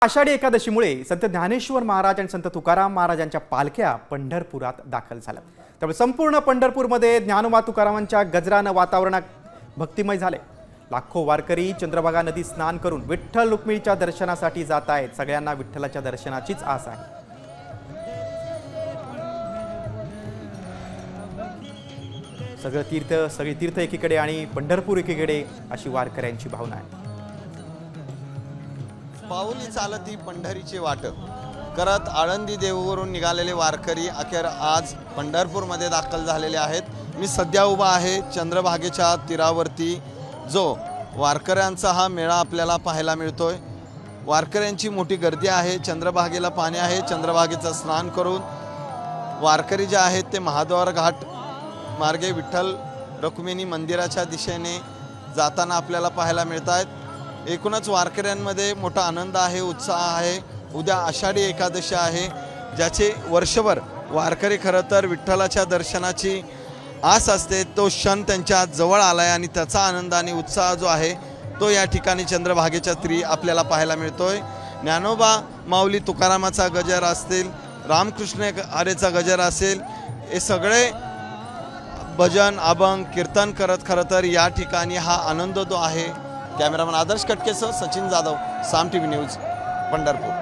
आषाढी एकादशीमुळे संत ज्ञानेश्वर महाराज आणि संत तुकाराम महाराजांच्या पालख्या पंढरपुरात दाखल झाल्या। त्यामुळे संपूर्ण पंढरपूरमध्ये ज्ञानोबा तुकारामांच्या गजरानं वातावरण भक्तिमय झाले। लाखो वारकरी चंद्रभागा नदी स्नान करून विठ्ठल रुक्मिणीच्या दर्शनासाठी जात आहेत। सगळ्यांना विठ्ठलाच्या दर्शनाचीच आस आहे। सगळे तीर्थ एकीकडे आणि पंढरपूर एकीकडे अशी वारकऱ्यांची भावना आहे। पाऊली चालती पंढरीची वाट करत आळंदी देऊवरून निघालेले वारकरी अखेर आज पंढरपूरमध्ये दाखल झालेले आहेत। मी सध्या उभा आहे चंद्रभागेच्या तीरावरती, जो वारकऱ्यांचा हा मेळा आपल्याला पाहायला मिळतोय। वारकऱ्यांची मोठी गर्दी आहे, चंद्रभागेला पाणी आहे। चंद्रभागेचं स्नान करून वारकरी जे आहेत ते महाद्वार घाट मार्गे विठ्ठल रुक्मिणी मंदिराच्या दिशेने जाताना आपल्याला पाहायला मिळत आहेत। एकूणच वारकऱ्यांमध्ये मोठा आनंद आहे, उत्साह आहे। उद्या आषाढी एकादशी आहे, ज्याचे वर्षभर वारकरी खरं तर विठ्ठलाच्या दर्शनाची आस असते। तो क्षण त्यांच्या जवळ आलाय आणि त्याचा आनंद आणि उत्साह जो आहे तो या ठिकाणी चंद्रभागेच्या तीरी आपल्याला पाहायला मिळतोय। ज्ञानोबा माऊली तुकारामाचा गजर असतील, रामकृष्ण हरेचा गजर असेल, हे सगळे भजन अभंग कीर्तन करत खरं तर या ठिकाणी हा आनंद जो आहे। कॅमेरामन आदर्श कटकेसह सचिन जाधव, साम टीव्ही न्यूज, पंढरपूर।